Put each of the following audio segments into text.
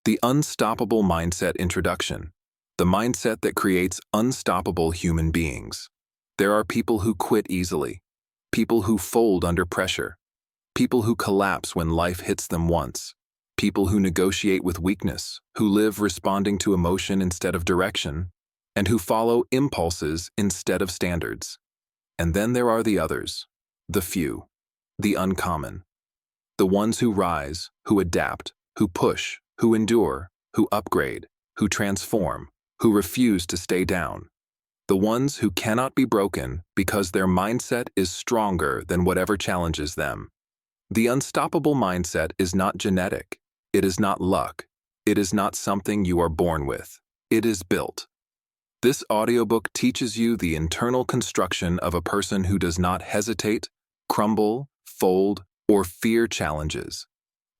The Unstoppable Mindset Introduction. The mindset that creates unstoppable human beings. There are people who quit easily, people who fold under pressure, people who collapse when life hits them once, people who negotiate with weakness, who live responding to emotion instead of direction, and who follow impulses instead of standards. And then there are the others, the few, the uncommon, the ones who rise, who adapt, who push, who endure, who upgrade, who transform, who refuse to stay down. The ones who cannot be broken because their mindset is stronger than whatever challenges them. The unstoppable mindset is not genetic. It is not luck. It is not something you are born with. It is built. This audiobook teaches you the internal construction of a person who does not hesitate, crumble, fold, or fear challenges.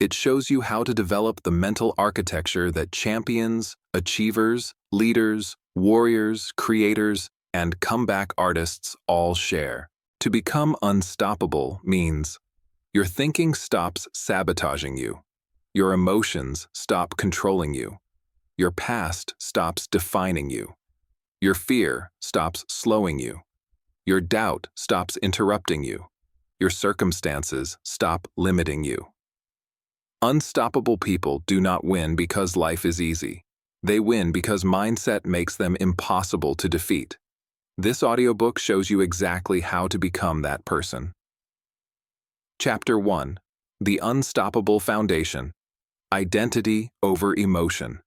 It shows you how to develop the mental architecture that champions, achievers, leaders, warriors, creators, and comeback artists all share. To become unstoppable means your thinking stops sabotaging you, your emotions stop controlling you, your past stops defining you, your fear stops slowing you, your doubt stops interrupting you, your circumstances stop limiting you. Unstoppable people do not win because life is easy. They win because mindset makes them impossible to defeat. This audiobook shows you exactly how to become that person. Chapter 1. The Unstoppable Foundation. Identity over emotion.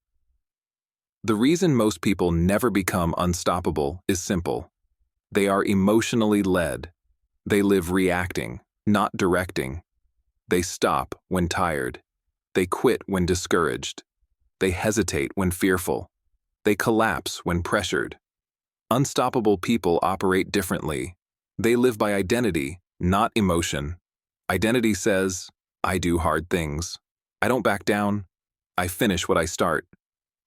The reason most people never become unstoppable is simple. They are emotionally led. They live reacting, not directing. They stop when tired. They quit when discouraged. They hesitate when fearful. They collapse when pressured. Unstoppable people operate differently. They live by identity, not emotion. Identity says, I do hard things. I don't back down. I finish what I start.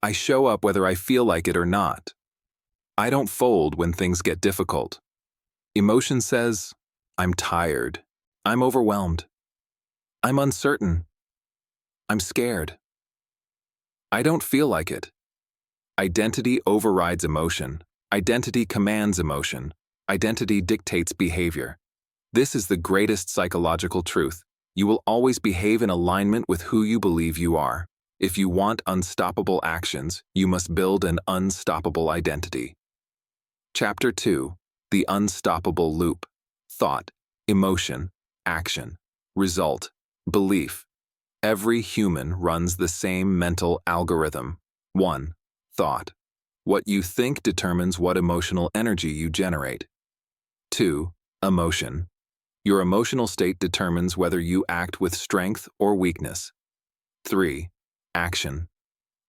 I show up whether I feel like it or not. I don't fold when things get difficult. Emotion says, I'm tired. I'm overwhelmed. I'm uncertain. I'm scared. I don't feel like it. Identity overrides emotion. Identity commands emotion. Identity dictates behavior. This is the greatest psychological truth. You will always behave in alignment with who you believe you are. If you want unstoppable actions, you must build an unstoppable identity. Chapter 2. The Unstoppable Loop. Thought, emotion, action, result, belief. Every human runs the same mental algorithm. 1. Thought. What you think determines what emotional energy you generate. 2. Emotion. Your emotional state determines whether you act with strength or weakness. 3. Action.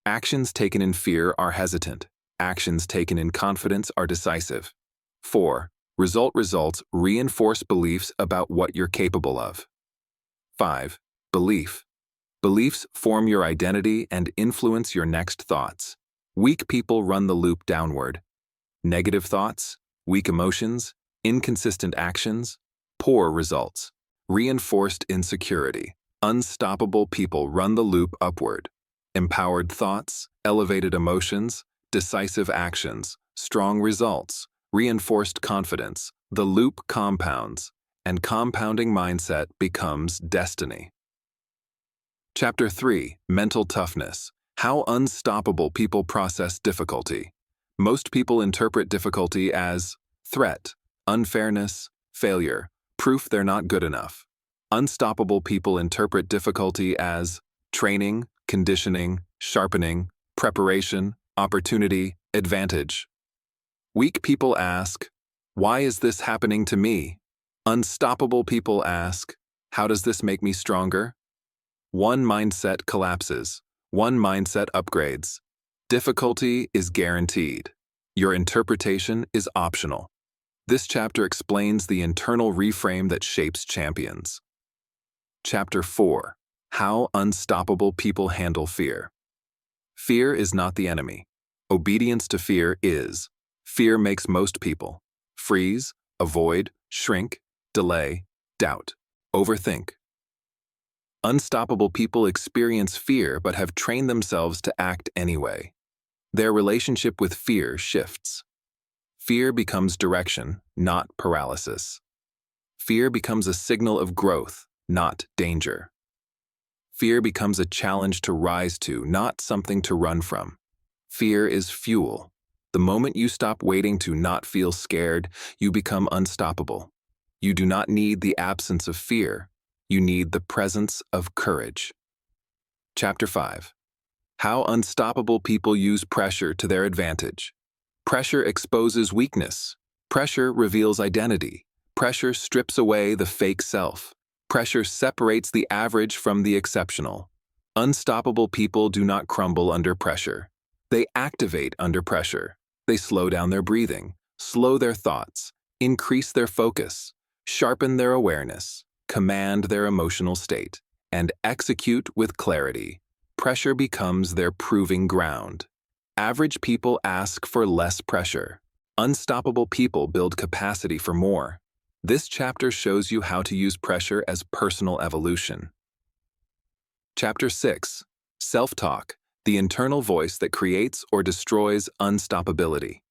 Actions taken in fear are hesitant. Actions taken in confidence are decisive. 4. Results reinforce beliefs about what you're capable of. 5. Belief. Beliefs form your identity and influence your next thoughts. Weak people run the loop downward. Negative thoughts, weak emotions, inconsistent actions, poor results, reinforced insecurity. Unstoppable people run the loop upward. Empowered thoughts, elevated emotions, decisive actions, strong results, reinforced confidence. The loop compounds, and compounding mindset becomes destiny. Chapter 3. Mental Toughness. How unstoppable people process difficulty. Most people interpret difficulty as threat, unfairness, failure, proof they're not good enough. Unstoppable people interpret difficulty as training, conditioning, sharpening, preparation, opportunity, advantage. Weak people ask, why is this happening to me? Unstoppable people ask, how does this make me stronger? One mindset collapses. One mindset upgrades. Difficulty is guaranteed. Your interpretation is optional. This chapter explains the internal reframe that shapes champions. Chapter 4. How unstoppable people handle fear. Fear is not the enemy. Obedience to fear is. Fear makes most people freeze, avoid, shrink, delay, doubt, overthink. Unstoppable people experience fear but have trained themselves to act anyway. Their relationship with fear shifts. Fear becomes direction, not paralysis. Fear becomes a signal of growth, not danger. Fear becomes a challenge to rise to, not something to run from. Fear is fuel. The moment you stop waiting to not feel scared, you become unstoppable. You do not need the absence of fear. You need the presence of courage. Chapter 5. How unstoppable people use pressure to their advantage. Pressure exposes weakness. Pressure reveals identity. Pressure strips away the fake self. Pressure separates the average from the exceptional. Unstoppable people do not crumble under pressure. They activate under pressure. They slow down their breathing, slow their thoughts, increase their focus, sharpen their awareness, command their emotional state, and execute with clarity. Pressure becomes their proving ground. Average people ask for less pressure. Unstoppable people build capacity for more. This chapter shows you how to use pressure as personal evolution. Chapter 6. Self-talk, the internal voice that creates or destroys unstoppability.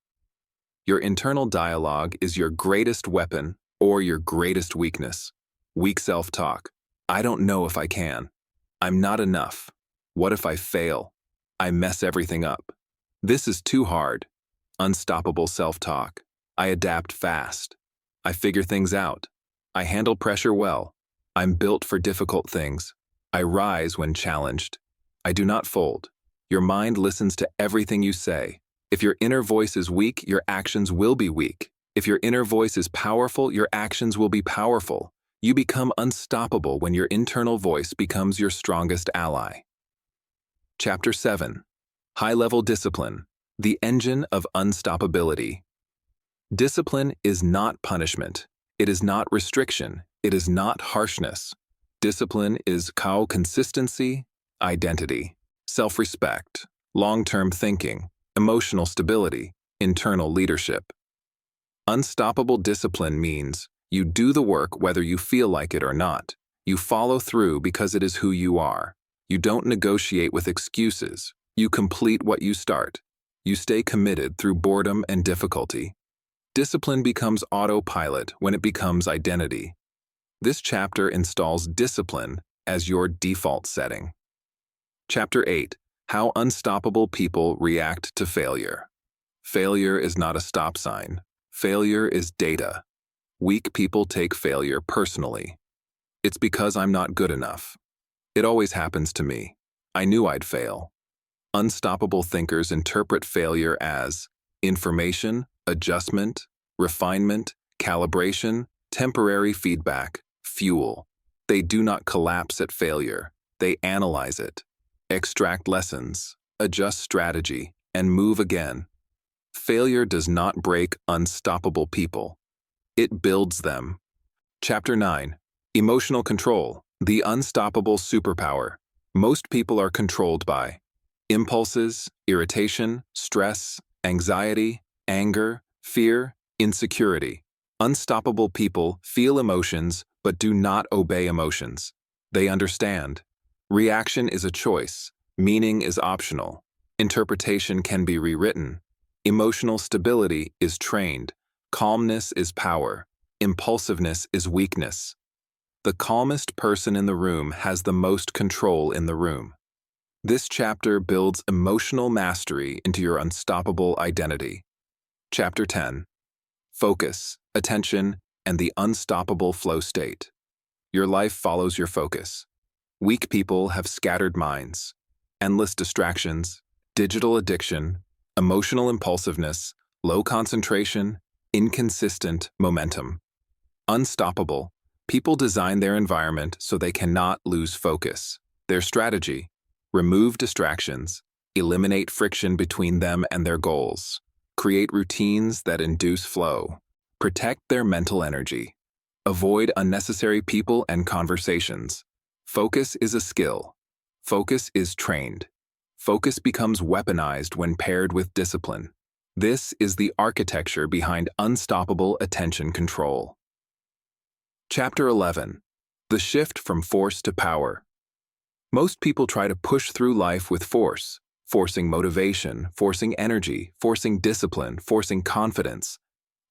Your internal dialogue is your greatest weapon or your greatest weakness. Weak self-talk. I don't know if I can. I'm not enough. What if I fail? I mess everything up. This is too hard. Unstoppable self-talk. I adapt fast. I figure things out. I handle pressure well. I'm built for difficult things. I rise when challenged. I do not fold. Your mind listens to everything you say. If your inner voice is weak, your actions will be weak. If your inner voice is powerful, your actions will be powerful. You become unstoppable when your internal voice becomes your strongest ally. Chapter 7. High-level discipline, the engine of unstoppability. Discipline is not punishment. It is not restriction. It is not harshness. Discipline is consistency, identity, self-respect, long-term thinking, emotional stability, internal leadership. Unstoppable discipline means you do the work whether you feel like it or not. You follow through because it is who you are. You don't negotiate with excuses. You complete what you start. You stay committed through boredom and difficulty. Discipline becomes autopilot when it becomes identity. This chapter installs discipline as your default setting. Chapter 8. How unstoppable people react to failure. Failure is not a stop sign. Failure is data. Weak people take failure personally. It's because I'm not good enough. It always happens to me. I knew I'd fail. Unstoppable thinkers interpret failure as information, adjustment, refinement, calibration, temporary feedback, fuel. They do not collapse at failure. They analyze it, extract lessons, adjust strategy, and move again. Failure does not break unstoppable people. It builds them. Chapter 9. Emotional control, the unstoppable superpower. Most people are controlled by impulses, irritation, stress, anxiety, anger, fear, insecurity. Unstoppable people feel emotions but do not obey emotions. They understand. Reaction is a choice. Meaning is optional. Interpretation can be rewritten. Emotional stability is trained. Calmness is power. Impulsiveness is weakness. The calmest person in the room has the most control in the room. This chapter builds emotional mastery into your unstoppable identity. Chapter 10. Focus, attention, and the unstoppable flow state. Your life follows your focus. Weak people have scattered minds, endless distractions, digital addiction, emotional impulsiveness, low concentration, inconsistent momentum. Unstoppable, people design their environment so they cannot lose focus. Their strategy: remove distractions, eliminate friction between them and their goals, create routines that induce flow, protect their mental energy, avoid unnecessary people and conversations. Focus is a skill. Focus is trained. Focus becomes weaponized when paired with discipline. This is the architecture behind unstoppable attention control. Chapter 11. The shift from force to power, Most people try to push through life with force, forcing motivation, forcing energy, forcing discipline, forcing confidence.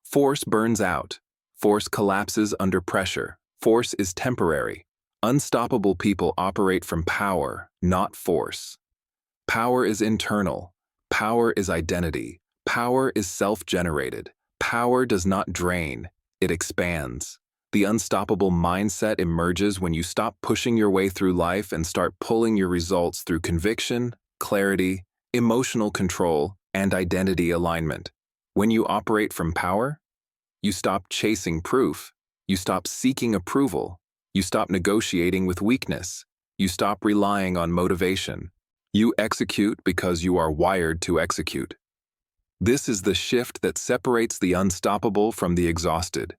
Force burns out. Force collapses under pressure. Force is temporary. Unstoppable people operate from power, not force. Power is internal. Power is identity. Power is self-generated. Power does not drain, it expands. The unstoppable mindset emerges when you stop pushing your way through life and start pulling your results through conviction, clarity, emotional control, and identity alignment. When you operate from power, you stop chasing proof. You stop seeking approval. You stop negotiating with weakness. You stop relying on motivation. You execute because you are wired to execute. This is the shift that separates the unstoppable from the exhausted.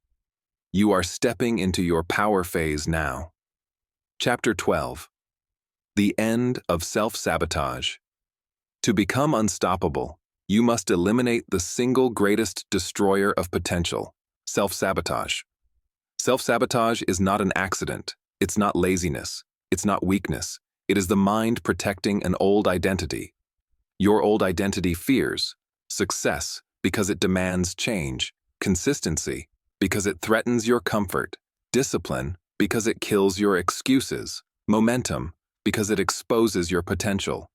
You are stepping into your power phase now. Chapter 12. The End of Self-Sabotage. To become unstoppable, you must eliminate the single greatest destroyer of potential, self-sabotage. Self-sabotage is not an accident. It's not laziness. It's not weakness. It is the mind protecting an old identity. Your old identity fears success because it demands change, consistency because it threatens your comfort, discipline because it kills your excuses, momentum because it exposes your potential.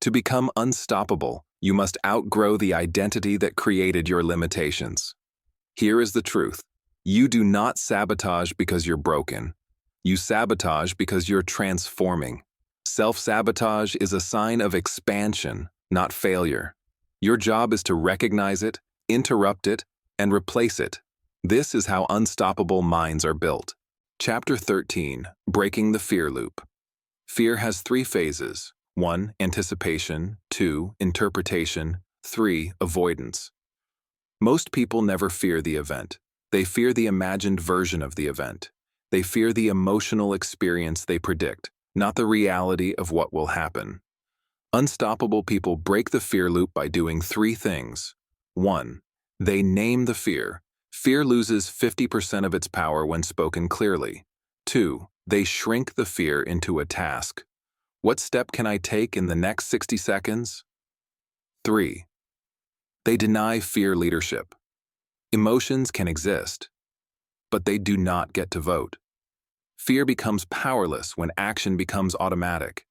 To become unstoppable, you must outgrow the identity that created your limitations. Here is the truth. You do not sabotage because you're broken. You sabotage because you're transforming. Self-sabotage is a sign of expansion, not failure. Your job is to recognize it, interrupt it, and replace it. This is how unstoppable minds are built. Chapter 13. Breaking the Fear Loop. Fear has 3 phases. 1. Anticipation. 2. Interpretation. 3. Avoidance. Most people never fear the event. They fear the imagined version of the event. They fear the emotional experience they predict, not the reality of what will happen. Unstoppable people break the fear loop by doing 3 things. 1. They name the fear. Fear loses 50% of its power when spoken clearly. 2. They shrink the fear into a task. What step can I take in the next 60 seconds? 3. They deny fear leadership. Emotions can exist, but they do not get to vote. Fear becomes powerless when action becomes automatic.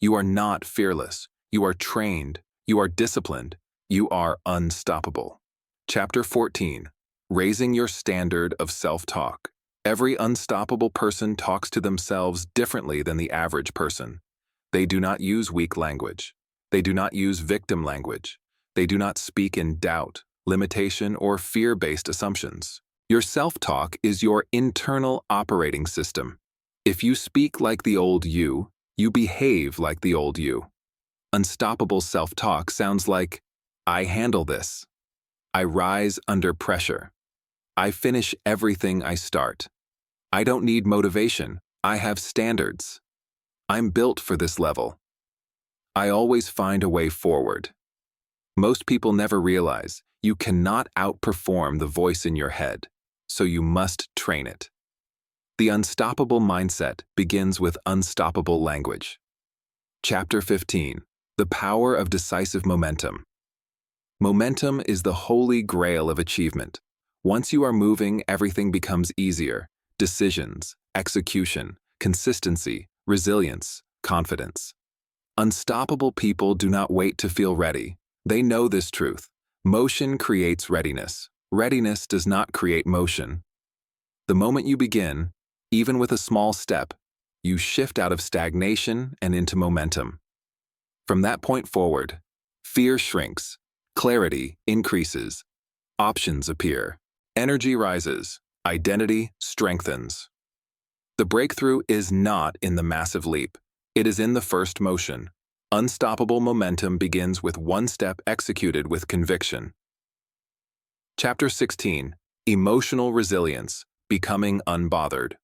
You are not fearless. You are trained. You are disciplined. You are unstoppable. Chapter 14. Raising your standard of self-talk. Every unstoppable person talks to themselves differently than the average person. They do not use weak language. They do not use victim language. They do not speak in doubt, limitation, or fear-based assumptions. Your self-talk is your internal operating system. If you speak like the old you behave like the old you. Unstoppable self-talk sounds like, I handle this. I rise under pressure. I finish everything I start. I don't need motivation. I have standards. I'm built for this level. I always find a way forward. Most people never realize you cannot outperform the voice in your head, so you must train it. The unstoppable mindset begins with unstoppable language. Chapter 15. The Power of Decisive Momentum. Momentum is the holy grail of achievement. Once you are moving, everything becomes easier. Decisions, execution, consistency, resilience, confidence. Unstoppable people do not wait to feel ready. They know this truth. Motion creates readiness. Readiness does not create motion. The moment you begin, even with a small step, you shift out of stagnation and into momentum. From that point forward, fear shrinks, clarity increases, options appear, energy rises, identity strengthens. The breakthrough is not in the massive leap. It is in the first motion. Unstoppable momentum begins with one step executed with conviction. Chapter 16. Emotional Resilience. Becoming Unbothered.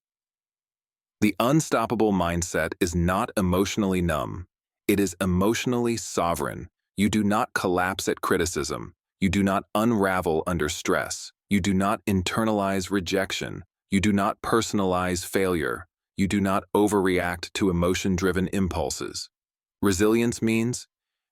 The unstoppable mindset is not emotionally numb. It is emotionally sovereign. You do not collapse at criticism. You do not unravel under stress. You do not internalize rejection. You do not personalize failure. You do not overreact to emotion-driven impulses. Resilience means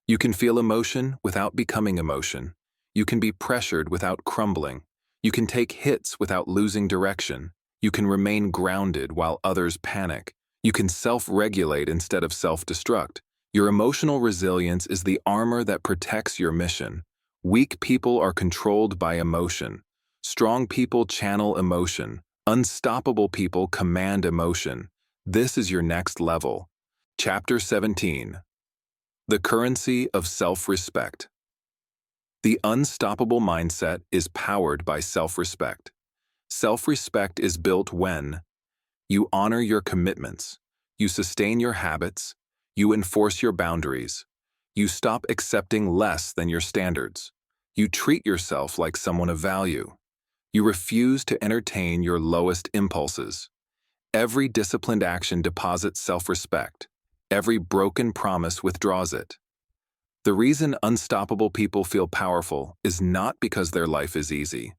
you can feel emotion without becoming emotion. You can be pressured without crumbling. You can take hits without losing direction. You can remain grounded while others panic. You can self-regulate instead of self-destruct. Your emotional resilience is the armor that protects your mission. Weak people are controlled by emotion. Strong people channel emotion. Unstoppable people command emotion. This is your next level. Chapter 17. The currency of self-respect. The unstoppable mindset is powered by self-respect. Self-respect is built when you honor your commitments, you sustain your habits, you enforce your boundaries, you stop accepting less than your standards, you treat yourself like someone of value, you refuse to entertain your lowest impulses. Every disciplined action deposits self-respect. Every broken promise withdraws it. The reason unstoppable people feel powerful is not because their life is easy.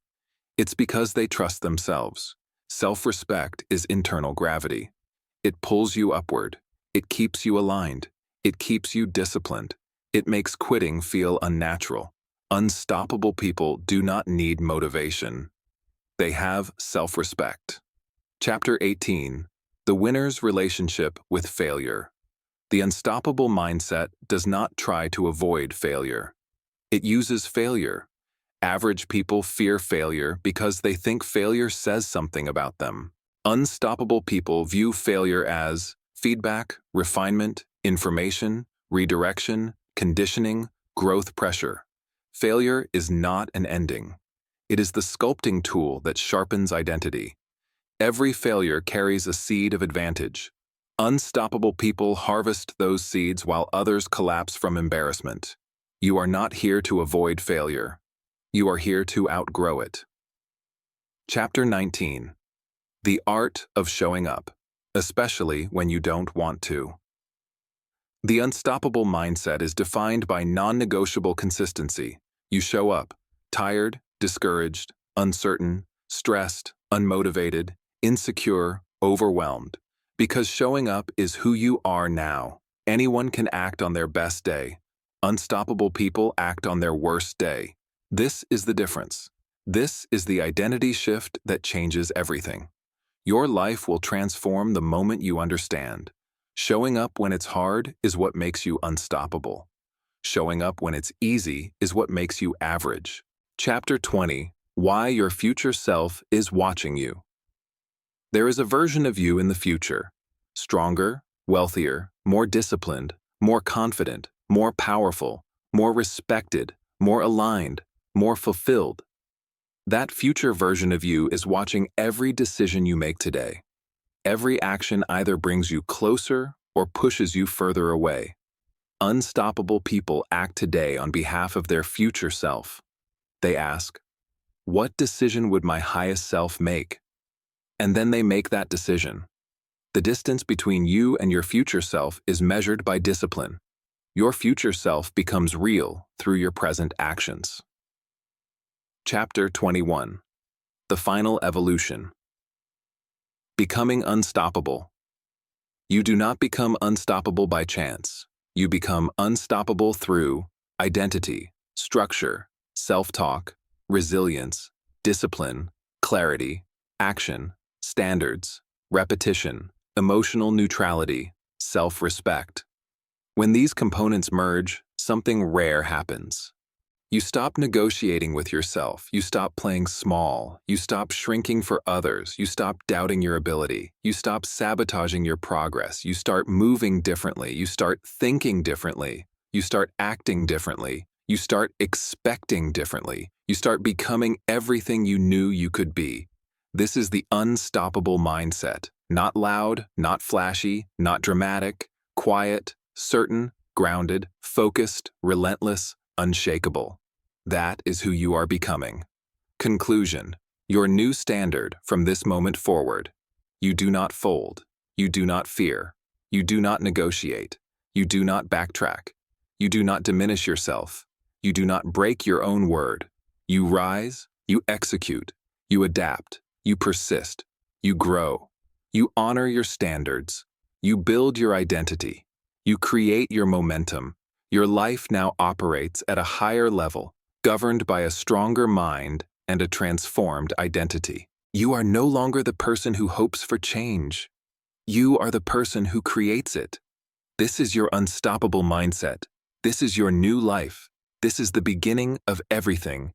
It's because they trust themselves. Self-respect is internal gravity. It pulls you upward. It keeps you aligned. It keeps you disciplined. It makes quitting feel unnatural. Unstoppable people do not need motivation. They have self-respect. Chapter 18. The winner's relationship with failure. The unstoppable mindset does not try to avoid failure. It uses failure. Average people fear failure because they think failure says something about them. Unstoppable people view failure as feedback, refinement, information, redirection, conditioning, growth pressure. Failure is not an ending. It is the sculpting tool that sharpens identity. Every failure carries a seed of advantage. Unstoppable people harvest those seeds while others collapse from embarrassment. You are not here to avoid failure. You are here to outgrow it. Chapter 19. The art of showing up, especially when you don't want to. The unstoppable mindset is defined by non-negotiable consistency. You show up, tired, discouraged, uncertain, stressed, unmotivated, insecure, overwhelmed. Because showing up is who you are now. Anyone can act on their best day. Unstoppable people act on their worst day. This is the difference. This is the identity shift that changes everything. Your life will transform the moment you understand. Showing up when it's hard is what makes you unstoppable. Showing up when it's easy is what makes you average. Chapter 20. Why your future self is watching you. There is a version of you in the future. Stronger, wealthier, more disciplined, more confident, more powerful, more respected, more aligned, more fulfilled. That future version of you is watching every decision you make today. Every action either brings you closer or pushes you further away. Unstoppable people act today on behalf of their future self. They ask, "What decision would my highest self make?" And then they make that decision. The distance between you and your future self is measured by discipline. Your future self becomes real through your present actions. Chapter 21. The final evolution. Becoming unstoppable. You do not become unstoppable by chance. You become unstoppable through identity, structure, self-talk, resilience, discipline, clarity, action, standards, repetition, emotional neutrality, self-respect. When these components merge, something rare happens. You stop negotiating with yourself. You stop playing small. You stop shrinking for others. You stop doubting your ability. You stop sabotaging your progress. You start moving differently. You start thinking differently. You start acting differently. You start expecting differently. You start becoming everything you knew you could be. This is the unstoppable mindset. Not loud, not flashy, not dramatic, quiet, certain, grounded, focused, relentless, unshakable. That is who you are becoming. Conclusion. Your new standard from this moment forward. You do not fold. You do not fear. You do not negotiate. You do not backtrack. You do not diminish yourself. You do not break your own word. You rise. You execute. You adapt. You persist. You grow. You honor your standards. You build your identity. You create your momentum. Your life now operates at a higher level, governed by a stronger mind and a transformed identity. You are no longer the person who hopes for change. You are the person who creates it. This is your unstoppable mindset. This is your new life. This is the beginning of everything